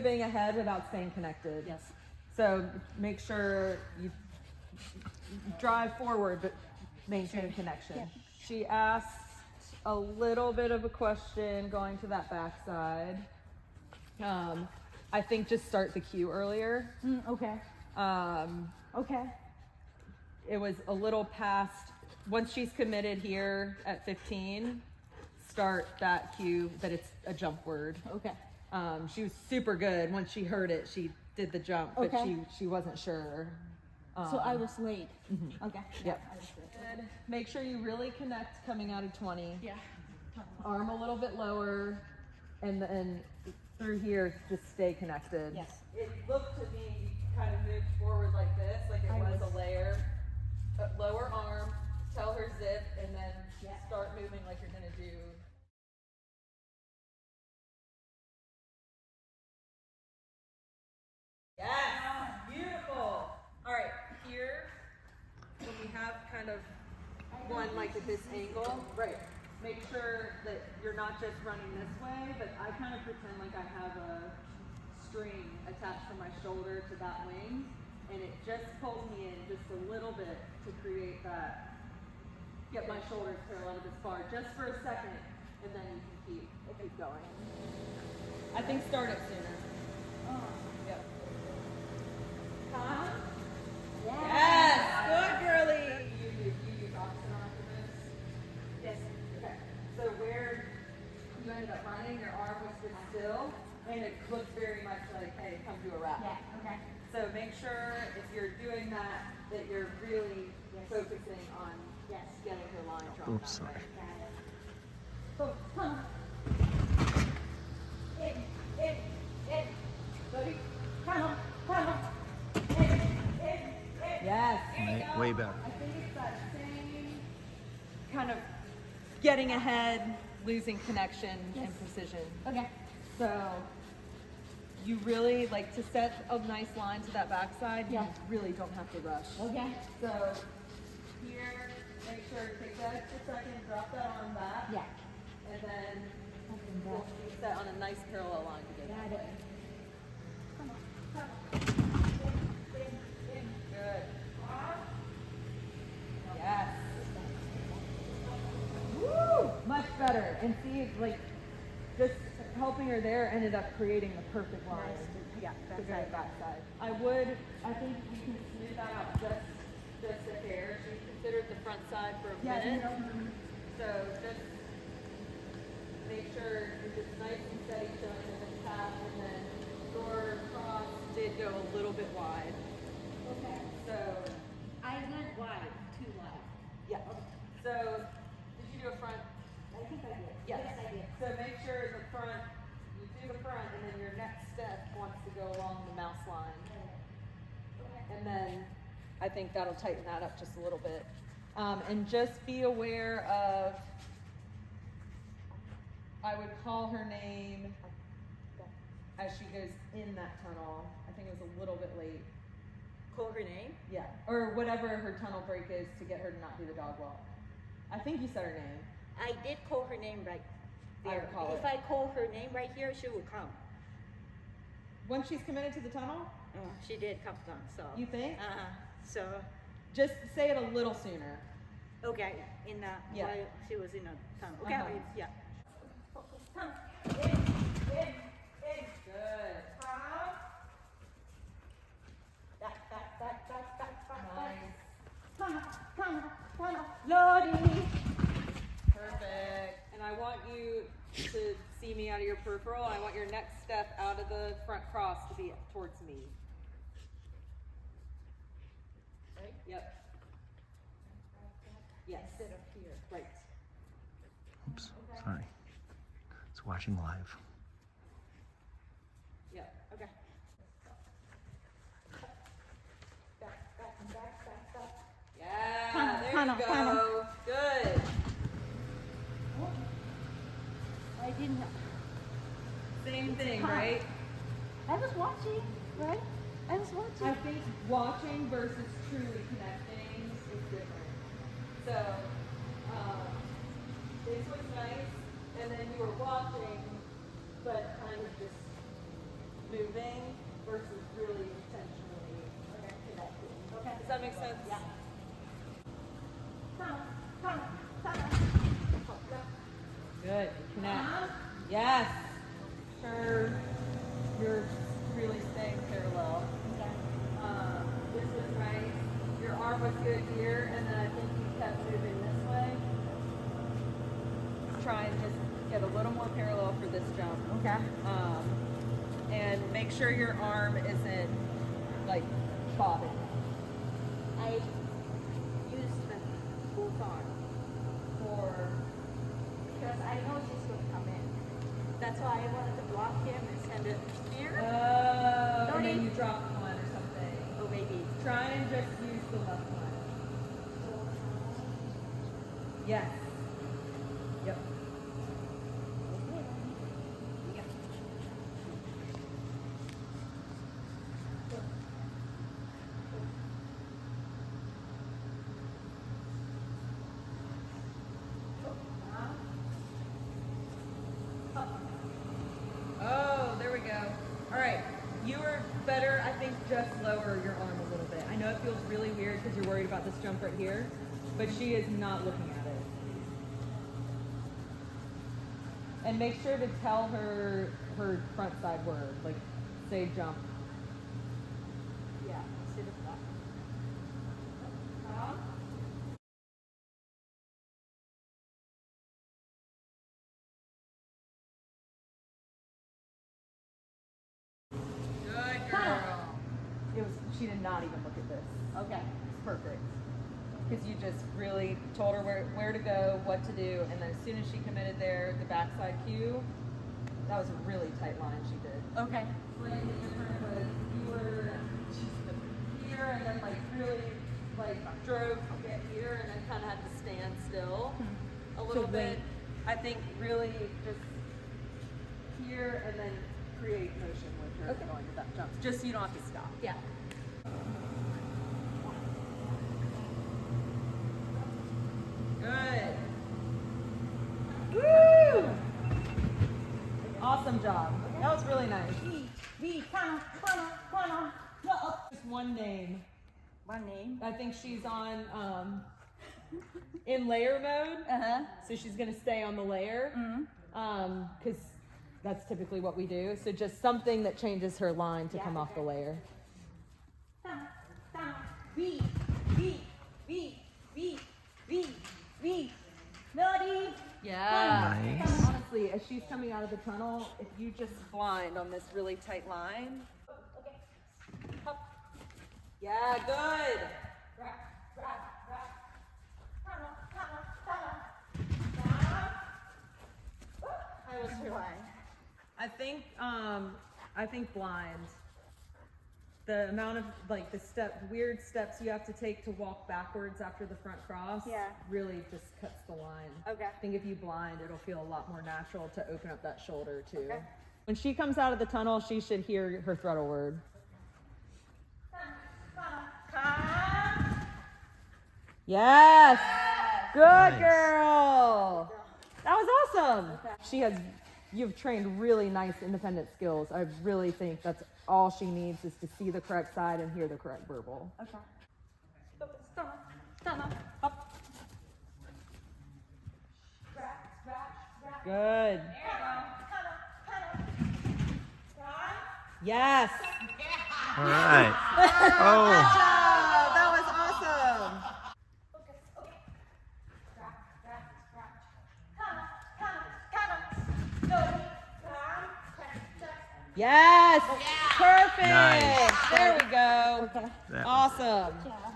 moving ahead without staying connected. Yes. So make sure you drive forward, but maintain connection. Yeah. She asked a little bit of a question going to that backside. I think just start the cue earlier. Okay. Okay. It was a little past, once she's committed here at 15, start that cue that it's a jump word. Okay. She was super good. Once she heard it, she did the jump, but Okay. she wasn't sure. So I was late. Okay. Yep. I was late. Good. Make sure you really connect coming out of 20. Yeah. Arm a little bit lower, and then through here, just stay connected. Yes. It looked to me, you kind of moved forward like this, like it was a layer. Lower arm, tell her zip, and then start moving like you're gonna do. Yes, beautiful. All right, here, when we have kind of one like at this angle, right, make sure that you're not just running this way, but I kind of pretend like I have a string attached from my shoulder to that wing, and it just pulls me in just a little bit to create that, get my shoulders parallel to this bar just for a second, and then you can keep going. I think start it sooner. Yep. Huh? Yes, good girly. You use opposite arm for this? Yes. Okay. So where you ended up running, your arm was just still, and it looked very much like, hey, come to a wrap. Yeah. Okay. So make sure if you're doing that, that you're really focusing on getting her line drawn. Oops, sorry. So, come on. In. Buddy. Come on. In. Yes. Way better. I think it's that same kind of getting ahead, losing connection and precision. Okay. So you really like to set a nice line to that backside. Yeah. You really don't have to rush. Okay. So here, make sure to take that extra second, drop that arm back. Yeah. And then we'll be set on a nice parallel line together. Got it. Good. Yes. Woo! Much better. And see, like, just helping her there ended up creating the perfect line. Yeah, The that's very right. backside. I think you can smooth that out just a hair. She considered the front side for a minute. So just make sure you're just nice and steady showing in this path, and then your cross did go a little bit wide. Okay. So I went wide, too wide. yeah. So did you do a front? I think I did. Yes. I did. So make sure the front, you do the front, and then your next step wants to go along the mouse line. And then I think that'll tighten that up just a little bit. And just be aware of, I would call her name as she goes in that tunnel. I think it was a little bit late. Call her name? Yeah, or whatever her tunnel break is to get her to not do the dog walk. I think you said her name. I did call her name right I there. would call If it. I call her name right here, she will come. Once she's committed to the tunnel, She did come down, so. you think? So, Just say it a little sooner. okay, in the, Yeah. while she was in a tunnel. Okay, yeah. In. Good. Nice. Lordy. Perfect. And I want you to see me out of your peripheral. I want your next step out of the front cross to be towards me. Right? Yep. Yes. Instead of here. Right. Oops, sorry. It's watching live. Yep. Okay. Yeah. There Tunnel, you go. tunnel. Good. I didn't. Same thing, right? I was watching, right? I was watching. I think watching versus truly connecting is different. So, this was nice, and then you were watching, but kind of just moving. versus really intentionally connecting. Okay. Does that make sense? Yeah. Good. Connect. Yes. Sure. You're really staying parallel. This was nice. Your arm was good here, and then I think you kept moving this way. Try and just get a little more parallel for this jump. Okay. And make sure your arm isn't like bobbing. I used the both arm because I know she's going to come in. That's why I wanted to block him and send it here. And then you drop one or something. Oh, maybe. Try and just use the left one. Yes. Yep. Oh, there we go. All right. You were better, I think, just lower your arm a little bit. I know it feels really weird because you're worried about this jump right here, but she is not looking at it. And make sure to tell her her front side word, like say jump. Yeah, instead of block. Good girl. She did not even look at this. Okay. It's perfect. Because you just really told her where to go, what to do, and then as soon as she committed there, the backside cue, that was a really tight line she did. Okay. Slightly different was you were here and then like really like drove to get here and then kind of had to stand still a little bit. I think really just here and then create motion with her going to that jump, just so you don't have to stop. Yeah. Good. Woo! Awesome job. That was really nice. Just one name. One name. I think she's on in layer mode. So she's gonna stay on the layer. Because that's typically what we do. So just something that changes her line to come off the layer. V, V, V, V, V, V. Melody. Yeah. Nice. Honestly, as she's coming out of the tunnel, if you just blind on this really tight line. Hop. Yeah, good. I was blind. I think blind. The amount of like weird steps you have to take to walk backwards after the front cross really just cuts the line. Okay. I think if you blind, it'll feel a lot more natural to open up that shoulder too. Okay. When she comes out of the tunnel, she should hear her throttle word. Yes. Good Nice. girl. That was awesome. You've trained really nice independent skills. I really think that's all she needs is to see the correct side and hear the correct verbal. Okay. Up. Good. Yes. All right. Oh. That was awesome. Yes. Perfect. Nice. There we go. That- Awesome. Yeah.